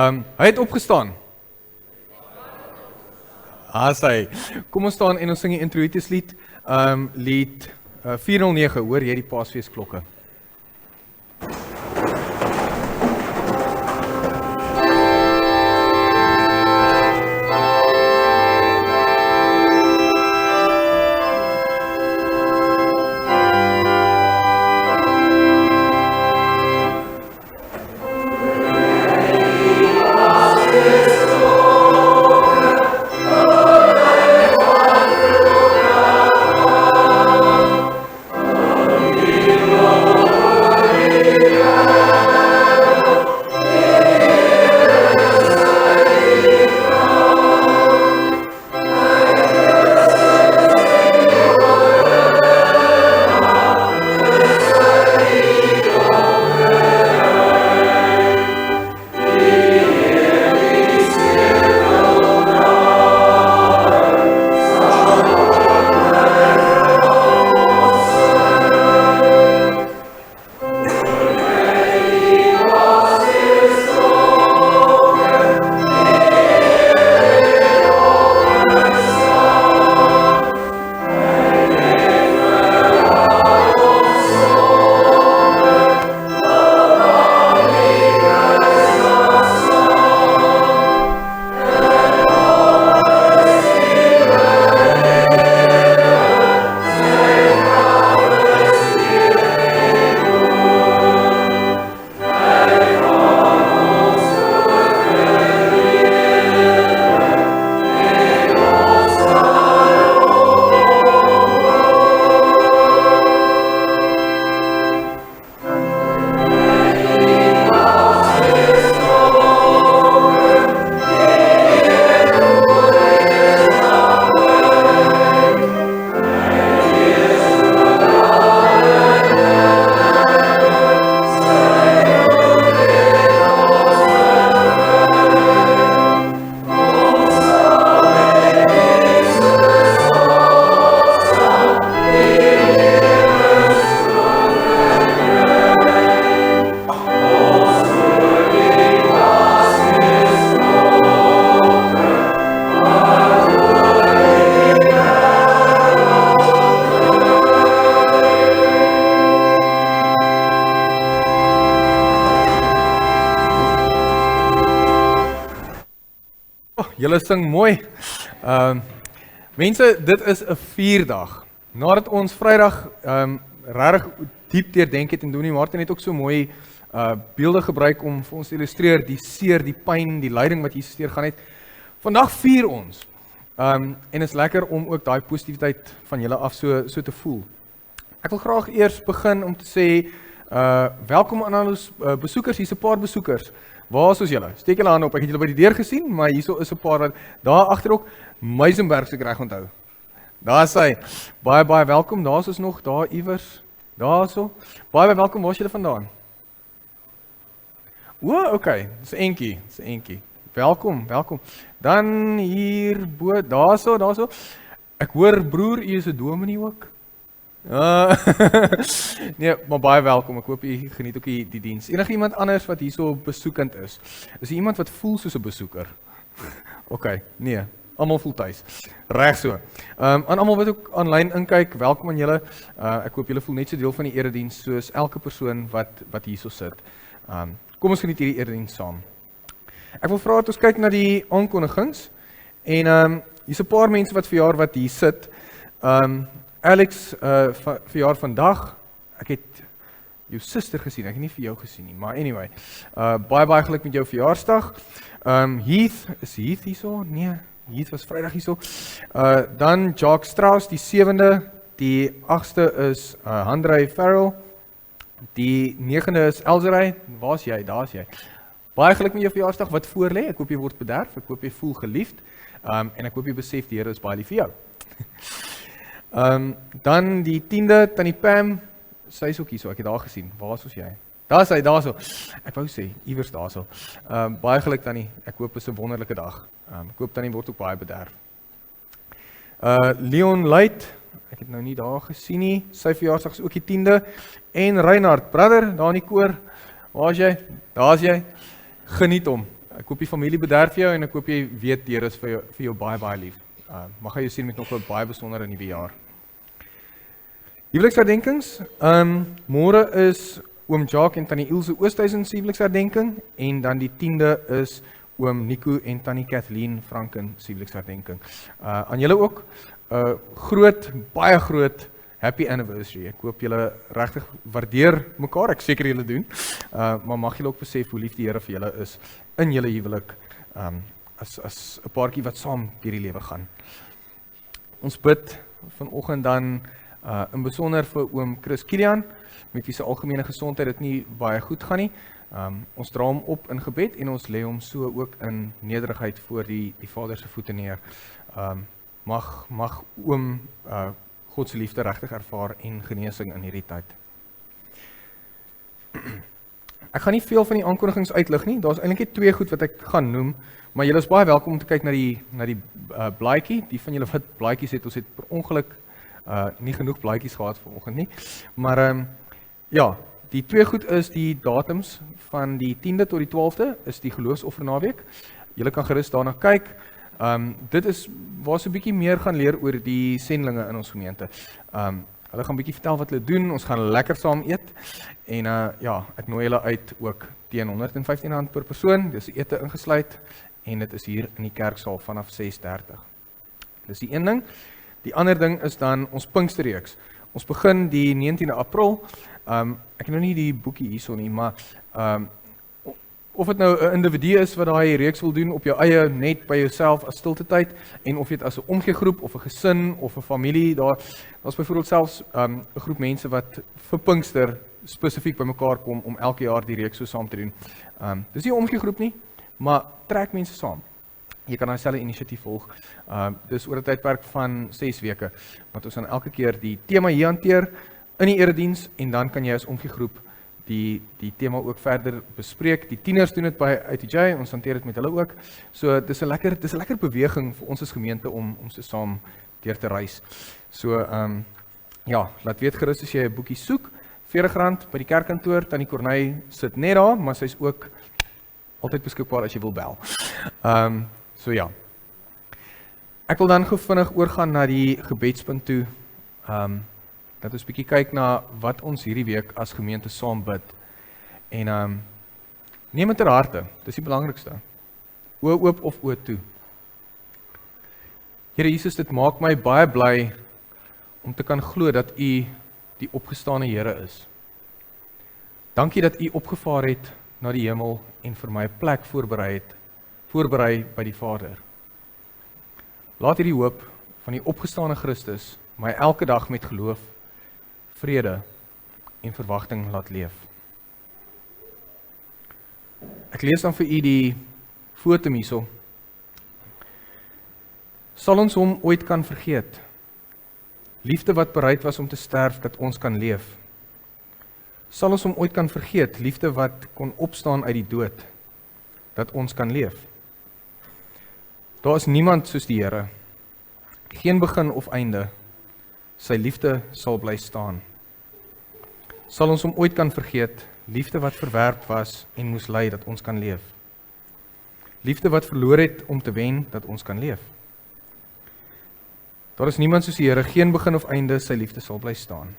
Hy het opgestaan. Hy. Kom ons staan en ons sing die introitus lied. Lied 409, hoor jy die Paasfeesklokke? Julle sing mooi. Mense, dit is 'n vierdag. Nadat ons Vrydag regtig diep deurdink het en Donnie Martin het ook so mooi beelde gebruik om vir ons te illustreer die seer, die pyn, die lyding wat Jesus deurgaan het. Vandag vier ons. En is lekker om ook daai positiwiteit van julle af so te voel. Ek wil graag eers begin om te sê welkom aan al ons besoekers, hier's 'n paar besoekers. Waar is ons julle? Steek julle hande op. Ek het julle by die deur gesien, maar hierso is 'n paar wat daar agter ook Meisenberg se reg onthou. Daar is hy. Baie welkom. Daar's ons nog daar iewers. Daarso. Baie welkom. Waar is julle vandaan? Okay. Dis 'n entjie. Welkom. Dan hier bo, daarso. Ek hoor broer, u is 'n dominee ook. Nee, maar baie welkom. Ek hoop u geniet ook die diens. Enige iemand anders wat hierso besoekend is? Is iemand wat voel soos 'n besoeker? Okay, nee, almal voel tuis. Reg so. Aan almal wat ook aanlyn inkyk, welkom aan julle. Ek hoop julle voel net so deel van die erediens soos elke persoon wat hierso sit. Kom ons geniet hierdie erediens saam. Ek wil vra dat ons kyk na die aankondigings en hier's 'n paar mense wat verjaar wat hier sit. Alex verjaar vandag. Ek het jou suster gesien, ek het nie vir jou gesien nie, maar anyway. Baie geluk met jou verjaarsdag. Heath, is Heath hierso? Nee, Heath was Vrydag hierso. Dan Jacques Strauss, die 7de, die 8ste is Handrey Farrell, die 9de is Elzeray. Waar's jy? Daar's jy. Baie geluk met jou verjaarsdag. Wat voor lê? Ek hoop jy word bederf, ek hoop jy voel geliefd, en ek hoop jy besef die Here is baie lief vir jou. Dan die 10de, Tannie Pam, sy is ook hier so, ek het haar gesien. Waar is jy? Daar is hy, daar so. Ek wou sê, iewers daar so. Baie geluk Tannie, ek hoop is 'n wonderlike dag. Ek hoop Tannie word ook baie bederf. Leon Luit, ek het nou nie daar gesien nie, sy verjaarsdag is ook die 10de. En Reinhard, brother, daar in die koor, waar is jy? Daar is jy. Geniet hom. Ek hoop die familie bederf jou en ek hoop jy weet Here is vir jou baie baie lief. Mag hy jou sien met nog 'n baie besondere nuwe jaar. Huweliksherdenkings. Môre is oom Jacques en tannie Ilse Oosthuizen se huweliksherdenking en dan die 10de is oom Nico en tannie Kathleen Franken se huweliksherdenking. Aan julle ook baie groot happy anniversary. Ek hoop julle regtig waardeer mekaar. Ek seker julle doen. Maar mag julle ook besef hoe lief die Here vir julle is in julle huwelik as 'n paartjie wat saam deur die lewe gaan. Ons bid vanoggend dan in besonder vir oom Chris Kilian, met wie se algemene gesondheid dit nie baie goed gaan nie. Ons dra hom op in gebed en ons lê hom so ook in nederigheid voor die Vader se voete neer. Mag oom God se liefde regtig ervaar en genesing in hierdie tyd. Ek gaan nie veel van die aankondigings uitlig nie. Daar's eintlik net 2 goed wat ek gaan noem, maar julle is baie welkom om te kyk na die blaadjie. Die van julle wat blaadjies het, ons het per ongeluk nie genoeg blaadjies gehad vanoggend nie. Maar ja, die 2 goed is die datums van die 10de tot die 12de is die geloofsoffernaweek. Julle kan gerus daarna kyk. Dit is waar so 'n bietjie meer gaan leer oor die sendlinge in ons gemeente. Hulle gaan 'n bietjie vertel wat hulle doen, ons gaan lekker saam eet en ja, ek nooi julle uit ook teen R115 per persoon, dis ete ingesluit en dit is hier in die kerksaal vanaf 6:30. Dis die een ding. Die ander ding is dan ons Pinksterreeks. Ons begin die 19de April. Ek het nou nie die boekie hierso nie, maar of dit nou 'n individu is wat daai reeks wil doen op jou eie net by jouself as stilte tyd en of dit as 'n omgegroep of 'n gesin of 'n familie, daar's byvoorbeeld selfs 'n groep mense wat vir Pinkster spesifiek bymekaar kom om elke jaar die reeks so saam te doen. Dis nie 'n omgegroep nie, maar trek mense saam. Jy kan dieselfde inisiatief volg. Dis oor 'n tydperk van 6 weke, wat ons dan elke keer die tema hier hanteer in die erediens en dan kan jy as omgegroep die tema ook verder bespreek. Die tieners doen dit by ITJ, ons hanteer dit met hulle ook. So dis 'n lekker beweging vir ons as gemeente om so saam deur te reis. So ja, laat weet gerus as jy 'n boekie soek, R40 by die kerkkantoor. Tannie Corneille sit net daar, maar sy's ook altyd beskikbaar as jy wil bel. So ja. Ek wil dan gou vinnig oorgaan na die gebedspunt toe. Dat ons bietjie kyk na wat ons hierdie week as gemeente saam bid. En neem dit ter harte, dis die belangrikste. Oë oop of oë toe. Here Jesus, dit maak my baie bly om te kan glo dat U die opgestane Here is. Dankie dat U opgevaar het na die hemel en vir my 'n plek voorberei by die Vader. Laat hierdie hoop van die opgestane Christus my elke dag met geloof, vrede en verwagting laat leef. Ek lees dan vir u die foto hierso. Sal ons hom ooit kan vergeet? Liefde wat bereid was om te sterf dat ons kan leef. Sal ons hom ooit kan vergeet? Liefde wat kon opstaan uit die dood dat ons kan leef. Daar is niemand soos die Here. Geen begin of einde. Sy liefde sal bly staan. Sal ons hom ooit kan vergeet? Liefde wat verwerp was en moes ly dat ons kan leef. Liefde wat verloor het om te wen dat ons kan leef. Daar is niemand soos die Here, geen begin of einde, sy liefde sal bly staan.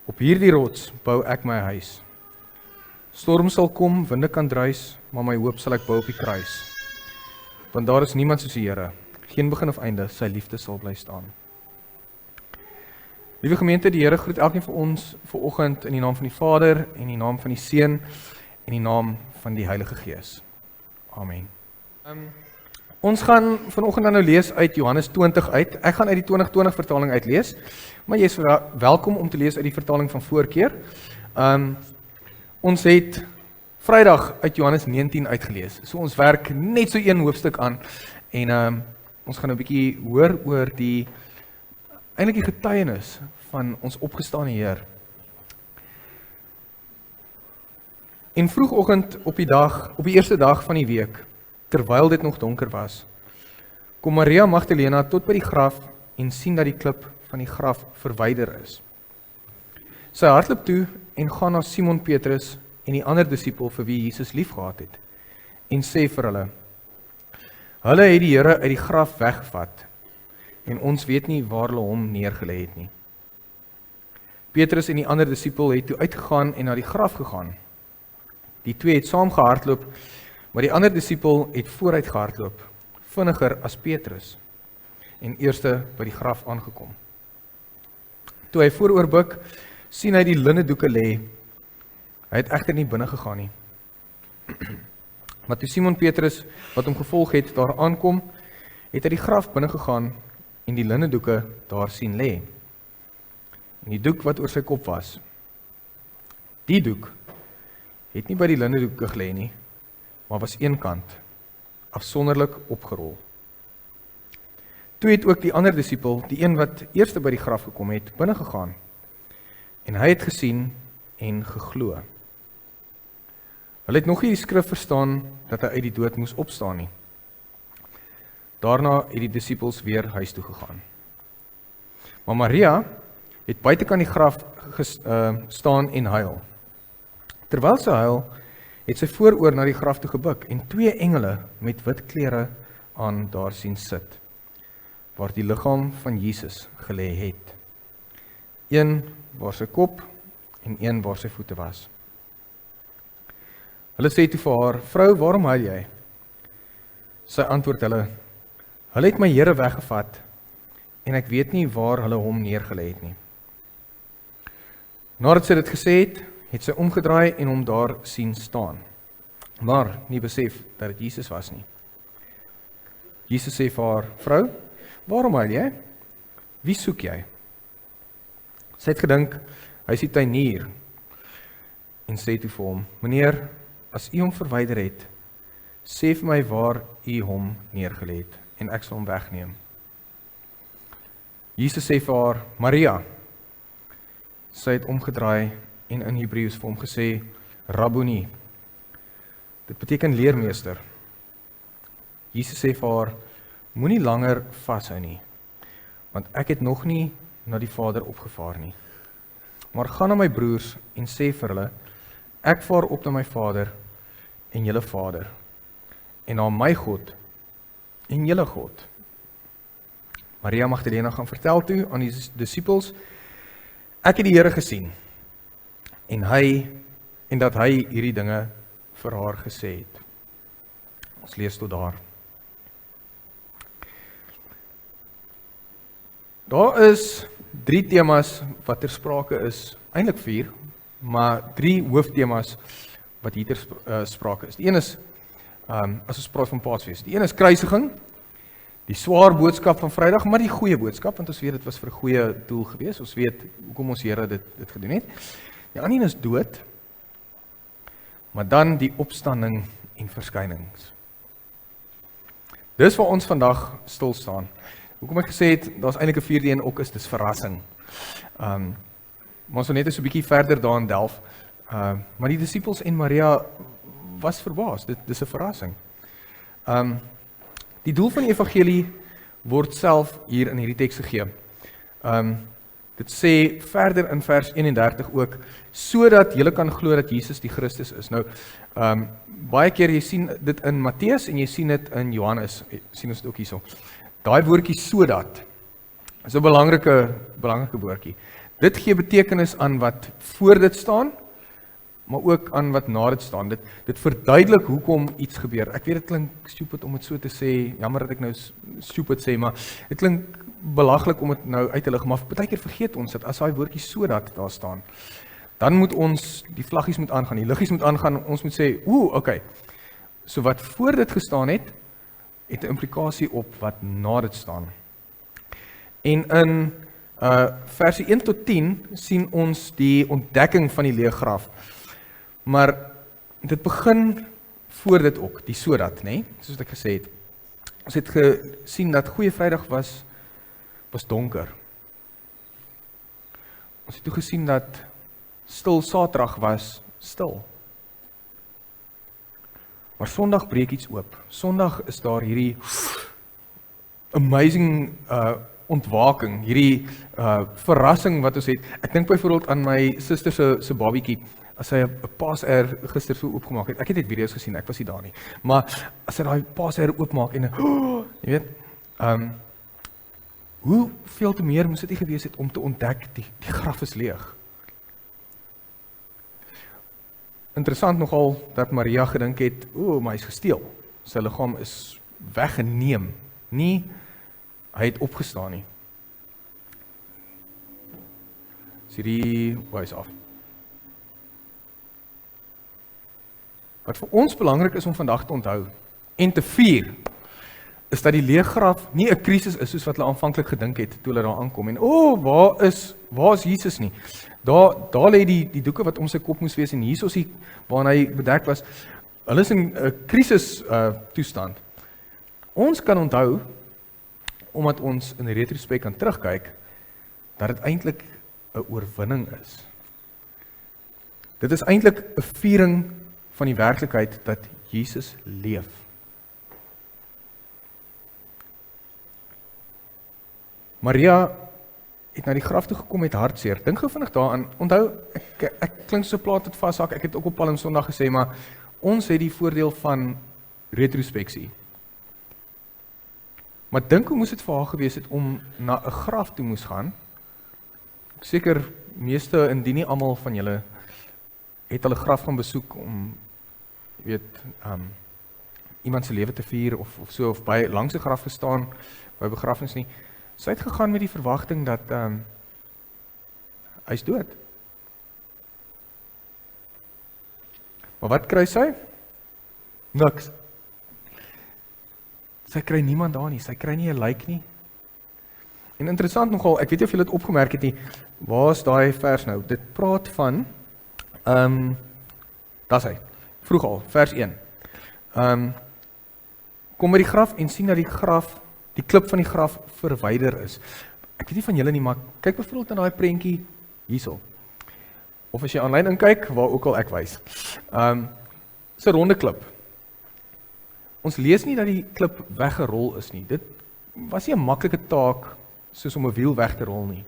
Op hierdie rots bou ek my huis. Storm sal kom, winde kan druis, maar my hoop sal ek bou op die kruis. Want daar is niemand soos die Here, geen begin of einde, sy liefde sal bly staan. Liewe gemeente, die Here groet elkeen van ons vanoggend in die naam van die Vader, en die naam van die Seun, en die naam van die Heilige Gees. Amen. Ons gaan vanoggend dan nou lees uit Johannes 20 uit. Ek gaan uit die 2020 vertaling uitlees, maar jy is welkom om te lees uit die vertaling van voorkeer. Ons het Vrydag uit Johannes 19 uitgelees. So ons werk net so een hoofstuk aan en ons gaan 'n bietjie hoor oor die eintlik die getuienis van ons opgestane Heer. En vroegoggend op die eerste dag van die week, terwyl dit nog donker was, kom Maria Magdalena tot by die graf en sien dat die klip van die graf verwyder is. Sy hardloop toe en gaan na Simon Petrus en die ander disipel vir wie Jesus liefgehad het, en sê vir hulle, hulle het die Here uit die graf weggevat en ons weet nie waar hulle hom neergelê het nie. Petrus en die ander disipel het toe uitgegaan en na die graf gegaan. Die twee het saam gehardloop, maar die ander disipel het vooruit gehardloop, vinniger as Petrus, en eerste by die graf aangekom. Toe hy vooroor buig, sien hy die linnedoeke lê. Hy het egter nie binne gegaan nie. Maar toe Simon Petrus, wat hom gevolg het, daar aankom, het hy die graf binne gegaan en die linnedoeke daar sien lê. En die doek wat oor sy kop was, die doek het nie by die linnedoeke gelê nie, maar was een kant, afsonderlik opgerol. Toe het ook die ander disipel, die een wat eerste by die graf gekom het, binne gegaan, en hy het gesien en geglo. Hulle het nog nie die skrif verstaan, dat hy uit die dood moes opstaan nie. Daarna het die disipels weer huis toe gegaan. Maar Maria het buitekant die graf staan en huil. Terwyl sy huil, het sy vooroor na die graf toe gebuk en twee engele met wit klere aan daar sien sit, waar die liggaam van Jesus gelê het. Een waar sy kop en een waar sy voete was. Hulle sê toe vir haar, vrou, waarom huil jy? Sy antwoord hulle, hulle het my Here weggevat en ek weet nie waar hulle hom neergelê het nie. Nadat sy dit gesê het sy omgedraai en hom daar sien staan, maar nie besef dat dit Jesus was nie. Jesus sê vir haar, vrou, waarom huil jy? Wie soek jy? Sy het gedink, hy is die tuinier, en sê toe vir hom, meneer, as u hom verwyder het, sê vir my waar u hom neergelê het, en ek sal hom wegneem. Jesus sê vir haar, Maria. Sy het omgedraai en in Hebreëus vir hom gesê, Rabboni. Dit beteken leermeester. Jesus sê vir haar, moenie langer vashou nie, want ek het nog nie na die Vader opgevaar nie. Maar gaan na my broers en sê vir hulle, ek vaar op na my Vader en julle Vader, en na my God en julle God. Maria Magdalena gaan vertel toe aan die disipels, ek het die Here gesien, en dat hy hierdie dinge vir haar gesê het. Ons lees tot daar. Daar is 3 temas wat ter sprake is, eintlik 4, maar 3 hooftemas wat hier ter sprake is. Die een is, as ons praat van Paasfees, die een is kruisiging, die swaar boodskap van Vrydag, maar die goeie boodskap, want ons weet dit was vir 'n goeie doel gewees, ons weet hoekom ons Here dit gedoen het. Die ander een is dood, maar dan die opstanding en verskynings. Dis waar ons vandag stil staan. Hoekom ek gesê het, daar's eintlik 'n 4de een ook is, dis verrassing. Maar ons wil net so 'n bietjie verder daarin delf. Maar die disipels en Maria was verbaas, dit is 'n verrassing. Die doel van die evangelie word self hier in hierdie teks gegee. Dit sê verder in vers 31 ook, sodat julle kan glo dat Jesus die Christus is. Nou, baie keer jy sien dit in Matteus en jy sien dit in Johannes, sien ons dit ook hierso. Daai woordjie sodat is 'n belangrike woordjie. Dit gee betekenis aan wat voor dit staan, maar ook aan wat na dit staan. Dit verduidelik hoekom iets gebeur. Ek weet dit klink stupid om dit so te sê, jammer dat ek nou stupid sê, maar dit klink belaglik om dit nou uit te lig, maar baie keer vergeet ons dat as daai woordjie sodat daar staan, dan moet ons, die vlaggies moet aangaan, die liggies moet aangaan, ons moet sê, okay, so wat voor dit gestaan het 'n implikasie op wat na dit staan. En in versie 1 tot 10 sien ons die ontdekking van die leë graf. Maar dit begin voor dit ook, die sodat, nê? Soos ek gesê het. Ons het gesien dat Goeie Vrydag was donker. Ons het toe gesien dat stil Saterdag was stil. Maar Sondag breek iets oop. Sondag is daar hierdie amazing ontwaking, hierdie verrassing wat ons het. Ek dink byvoorbeeld aan my suster se babietjie. as hy 'n Paas-eier gister so oopgemaak het, ek het dit video's gesien, ek was nie daar nie, maar as hy daai Paas-eier oopmaak en jy weet, hoeveel te meer moes dit nie gewees het om te ontdek, die graf is leeg. Interessant nogal dat Maria gedink het, maar hy is gesteel, sy liggaam is weggeneem, nie, hy het opgestaan nie. Hierdie wys af. Wat vir ons belangrik is om vandag te onthou en te vier, is dat die leë graf nie 'n krisis is soos wat hulle aanvanklik gedink het toe hulle daar aankom en waar is Jesus nie? Daar lê die doeke wat om sy kop moes wees en hier is hy waarna hy bedek was. Hulle is in 'n krisis toestand. Ons kan onthou, omdat ons in retrospek kan terugkyk, dat dit eintlik 'n oorwinning is. Dit is eintlik 'n viering van die werklikheid dat Jesus leef. Maria het na die graf toe gekom met hartseer. Dink gou vinnig daaraan. Onthou, ek klink so plaat dit vashak. Ek het ook op Palm Sondag gesê, maar ons het die voordeel van retrospeksie. Maar dink hoe moes dit vir haar gewees het om na 'n graf toe moes gaan? Seker meeste, indien nie almal van julle, het hulle graf gaan besoek om, iemand se lewe te vier of so, of by langs 'n graf gestaan, by begrafnis nie. Sy het gegaan met die verwagting dat hy is dood. Maar wat kry sy? Niks. Sy kry niemand daar nie, sy kry nie 'n lijk nie. En interessant nogal, ek weet nie of julle dit opgemerk het nie, waar is daai vers nou? Dit praat van, daar is hy, vroeg al, vers 1. Kom by die graf en sien dat die klip van die graf verwyder is. Ek weet nie van julle nie, maar kyk byvoorbeeld na daai prentjie hierso. Of as jy aanlyn inkyk, waar ook al ek wys. Dis 'n ronde klip. Ons lees nie dat die klip weggerol is nie. Dit was nie 'n maklike taak soos om 'n wiel weg te rol nie.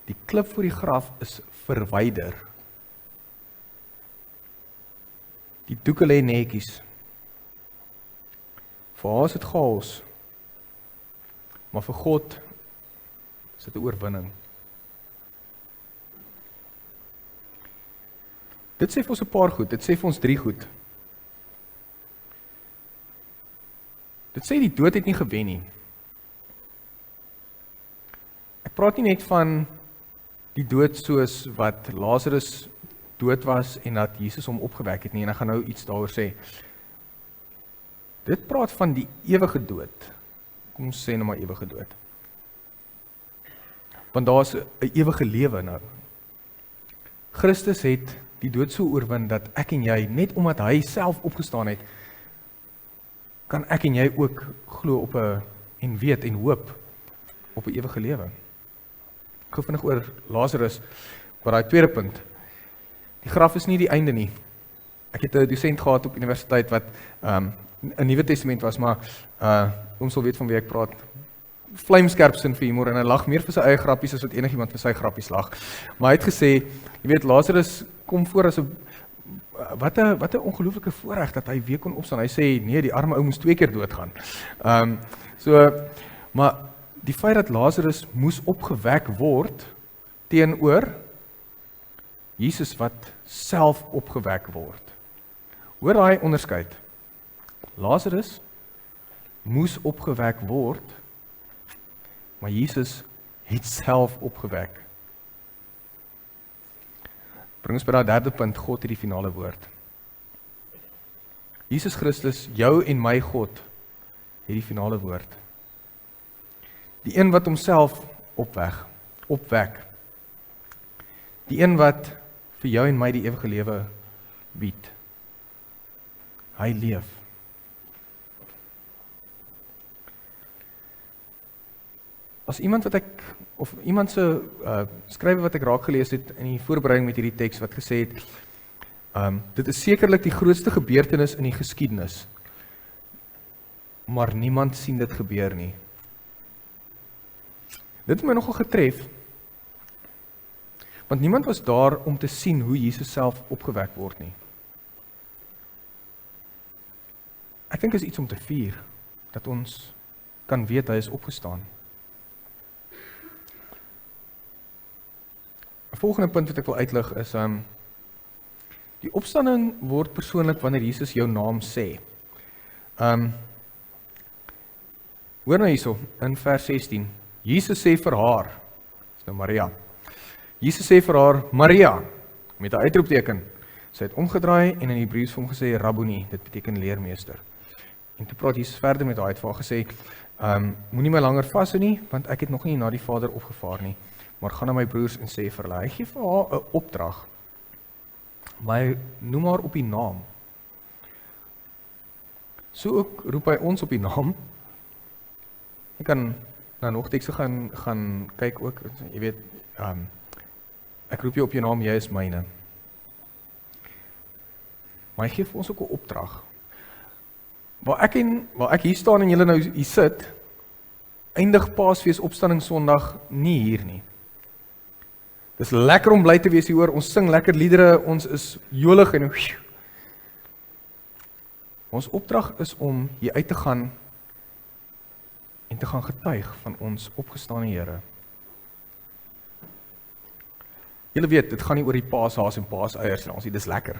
Die klip voor die graf is verwyder. Die doeke lê netjies. Vir haar is dit chaos, maar vir God is dit 'n oorwinning. Dit sê vir ons 'n paar goed, dit sê vir ons 3 goed. Dit sê die dood het nie gewen nie. Ek praat nie net van die dood soos wat Lazarus dood was en dat Jesus hom opgewek het nie, en ek gaan nou iets daaroor sê. Dit praat van die ewige dood. Kom ons sê nou maar ewige dood. Want daar is 'n ewige lewe nou. Christus het die dood so oorwin dat ek en jy, net omdat hy self opgestaan het, kan ek en jy ook glo op en weet en hoop op 'n ewige lewe. Ek gou vinnig oor Lazarus, oor daai tweede punt. Die graf is nie die einde nie. Ek het 'n dosent gehad op universiteit wat 'n Nuwe Testament was, maar ons sal weet van wie ek praat. Vlamskerp sin vir humor en hy lag meer vir sy eie grappies as wat enigiemand vir sy grappies lag. Maar hy het gesê, jy weet, Lazarus kom voor as 'n wat 'n ongelooflike voorreg dat hy weer kon opstaan. Hy sê nee, die arme ou moes 2 keer doodgaan. Maar die feit dat Lazarus moes opgewek word teenoor Jesus wat self opgewek word. Hoor daai onderskeid. Lazarus moes opgewek word, maar Jesus het self opgewek. Bring ons by daai derde punt, God het die finale woord. Jesus Christus, jou en my God, het die finale woord. Die een wat homself opwek. Die een wat vir jou en my die ewige lewe bied. Hy leef. As iemand se skrywe wat ek raak gelees het in die voorbereiding met hierdie teks wat gesê het, dit is sekerlik die grootste gebeurtenis in die geskiedenis, maar niemand sien dit gebeur nie. Dit het my nogal getref, Want niemand was daar om te sien hoe Jesus self opgewek word nie. Ek dink is iets om te vier, dat ons kan weet hy is opgestaan. 'n Volgende punt wat ek wil uitlig is, die opstanding word persoonlik wanneer Jesus jou naam sê. Hoor nou hierso, in vers 16, Jesus sê vir haar, dis nou Maria, Jesus sê vir haar, Maria, met 'n uitroepteken, sy het omgedraai en in Hebreëus vir hom gesê, Rabboni, dit beteken leermeester. En toe praat Jesus verder met haar, het vir haar gesê, moenie my langer vashou nie, want ek het nog nie na die Vader opgevaar nie, maar gaan na my broers en sê vir hulle, hy gee vir haar 'n opdrag, maar hy noem haar op die naam. So ook roep hy ons op die naam. Ek kan nou nog tekste gaan kyk ook, jy weet, ek roep jou op jou naam, jy is myne. Maar hy gee vir ons ook 'n opdrag. Waar ek hier staan en julle nou hier sit, eindig Paasfees Opstanding Sondag nie hier nie. Dis lekker om bly te wees hier hoor, ons sing lekker liedere, ons is jolig en ons opdrag is om hier uit te gaan en te gaan getuig van ons opgestane Here. Julle weet, dit gaan nie oor die paashaas en paaseiers en ons sê dis lekker.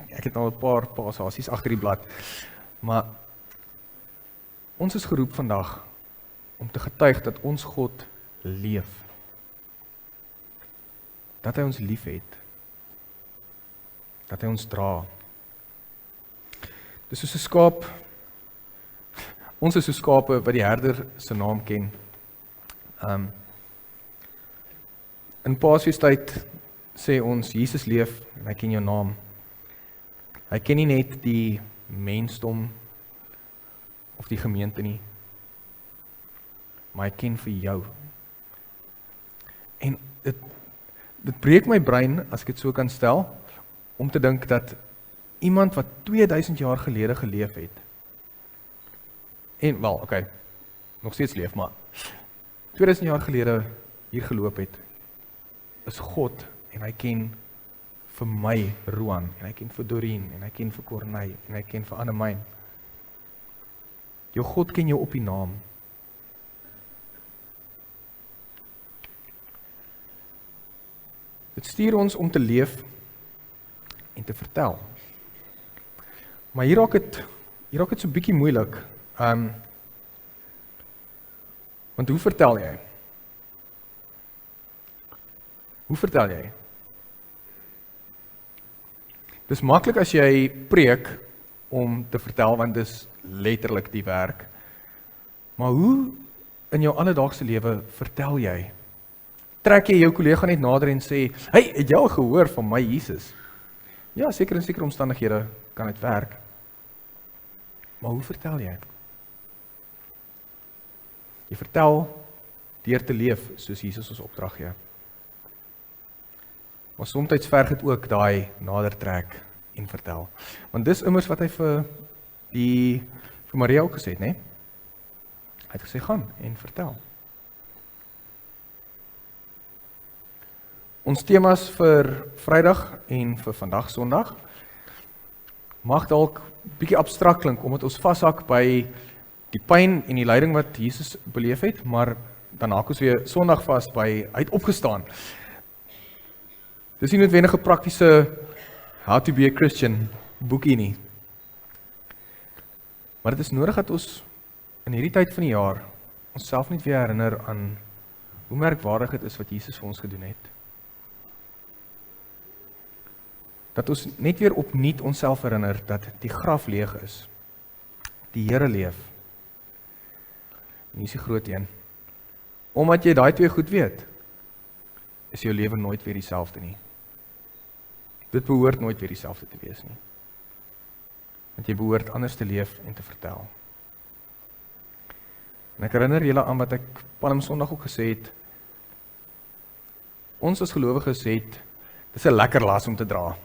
Ek het al 'n paar paashasies agter die blad. Maar ons is geroep vandag om te getuig dat ons God leef. Dat hy ons lief het. Dat hy ons dra. Dis soos 'n skaap. Ons is so skape wat die herder se naam ken. In Paasfeestyd sê ons, Jesus leef en hy ken jou naam. Hy ken nie net die mensdom of die gemeente nie, maar hy ken vir jou. En dit breek my brein, as ek dit so kan stel, om te dink dat iemand wat 2000 jaar gelede geleef het, en wel, okay, nog steeds leef, maar 2000 jaar gelede hier geloop het, is God, en hy ken vir my, Roan, en hy ken vir Doreen, en hy ken vir Corneille, en hy ken vir Annemijn. Jou God ken jou op die naam. Dit stuur ons om te leef en te vertel. Maar hier raak het so bietjie moeilik. Want hoe vertel jy? Hoe vertel jy? Dis maklik as jy preek om te vertel, want dis letterlik die werk. Maar hoe in jou alledaagse lewe vertel jy? Trek jy jou kollega net nader en sê, hey, het jy al gehoor van my Jesus? Ja, seker in sekere omstandighede kan dit werk. Maar hoe vertel jy? Jy vertel deur te leef soos Jesus ons opdrag gee. Maar soms verg dit ook daai nader trek en vertel. Want dis immers wat hy vir Maria ook gesê het, né? Hy het gesê, gaan en vertel. Ons temas vir Vrydag en vir vandag Sondag mag dalk bietjie abstrakt klink, omdat ons vashak by die pyn en die lyding wat Jesus beleef het, maar dan haak ons weer Sondag vas by hy het opgestaan. Dis nie noodwendig 'n praktiese How to be a Christian boekie nie. Maar dit is nodig dat ons in hierdie tyd van die jaar onsself net weer herinner aan hoe merkwaardig dit is wat Jesus vir ons gedoen het. Dat ons net weer opnuut onsself herinner dat die graf leeg is. Die Here leef. En hier is die groot een. Omdat jy daai twee goed weet, is jou lewe nooit weer dieselfde nie. Dit behoort nooit weer dieselfde te wees nie. Want jy behoort anders te leef en te vertel. En ek herinner julle aan wat ek Palm Sondag ook gesê het. Ons as gelowiges het, dis 'n lekker las om te dra.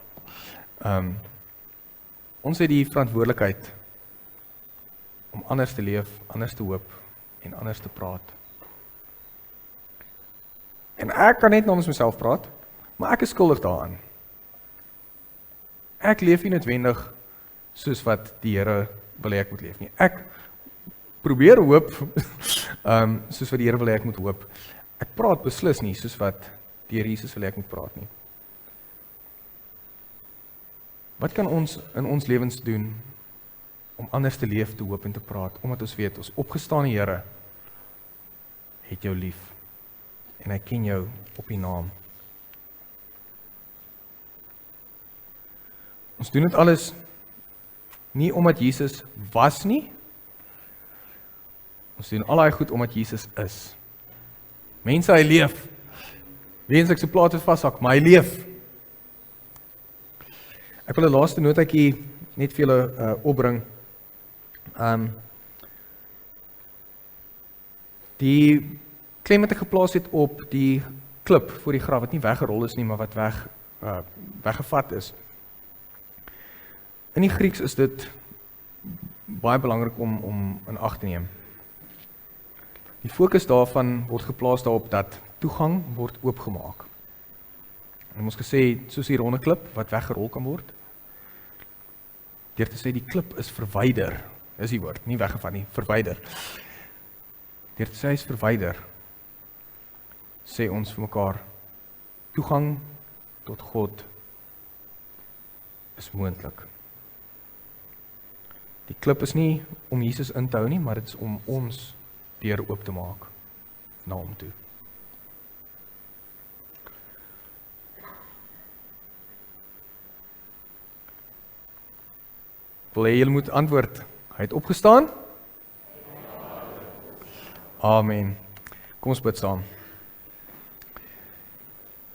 Ons het die verantwoordelikheid om anders te leef, anders te hoop en anders te praat. En ek kan net namens myself praat. Maar ek is skuldig daaraan. Ek leef nie noodwendig soos wat die Here wil hê ek moet leef nie. Ek probeer hoop, soos wat die Here wil hê ek moet hoop. Ek praat beslis nie soos wat die Here Jesus wil hê ek moet praat nie. Wat kan ons in ons lewens doen om anders te leef, te hoop en te praat, omdat ons weet, ons opgestane Here het jou lief en hy ken jou op die naam. Ons doen dit alles nie omdat Jesus was nie. Ons doen al daai goed omdat Jesus is. Mense, hy leef. Wens ek sy plate vashak, maar hy leef. Ek wil 'n laaste notaatjie net vir julle opbring. Die klem wat ek geplaas het op die klip voor die graf, wat nie weggerol is nie, maar wat weggevat is. In die Grieks is dit baie belangrik om in ag te neem. Die fokus daarvan word geplaas daarop dat toegang word oopgemaak. En ons gesê, soos die ronde klip wat weggerol kan word, deur te sê die klip is verwyder, is die woord, nie weggevat nie, verwyder. Deur te sê hy is verwyder, sê ons vir mekaar, toegang tot God is moontlik. Die klip is nie om Jesus in te hou nie, maar dit is om ons deur oop te maak na hom toe. Wil hê julle moet antwoord. Hy het opgestaan? Amen. Kom ons bid saam.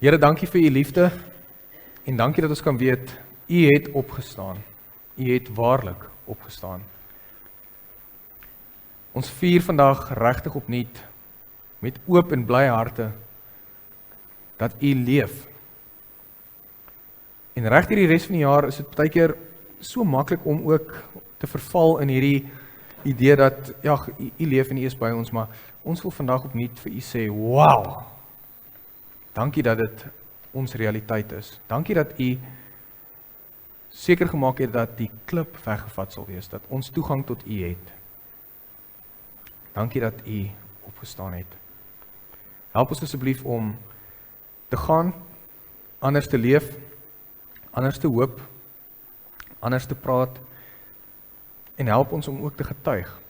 Here, dankie vir u liefde en dankie dat ons kan weet, u het opgestaan. U het waarlik opgestaan. Ons vier vandag regtig opnuut met oop en bly harte dat u leef. En reg hierdie res van die jaar is dit baie keer so maklik om ook te verval in hierdie idee dat ja, u leef en u is by ons, maar ons wil vandag opnuut vir u sê, wow! Dankie dat dit ons realiteit is. Dankie dat u seker gemaak het dat die klip weggevat sal wees, dat ons toegang tot u het. Dankie dat u opgestaan het. Help ons asseblief om te gaan, anders te leef, anders te hoop, anders te praat, en help ons om ook te getuig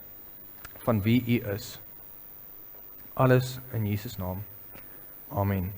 van wie u is. Alles in Jesus naam. Amen.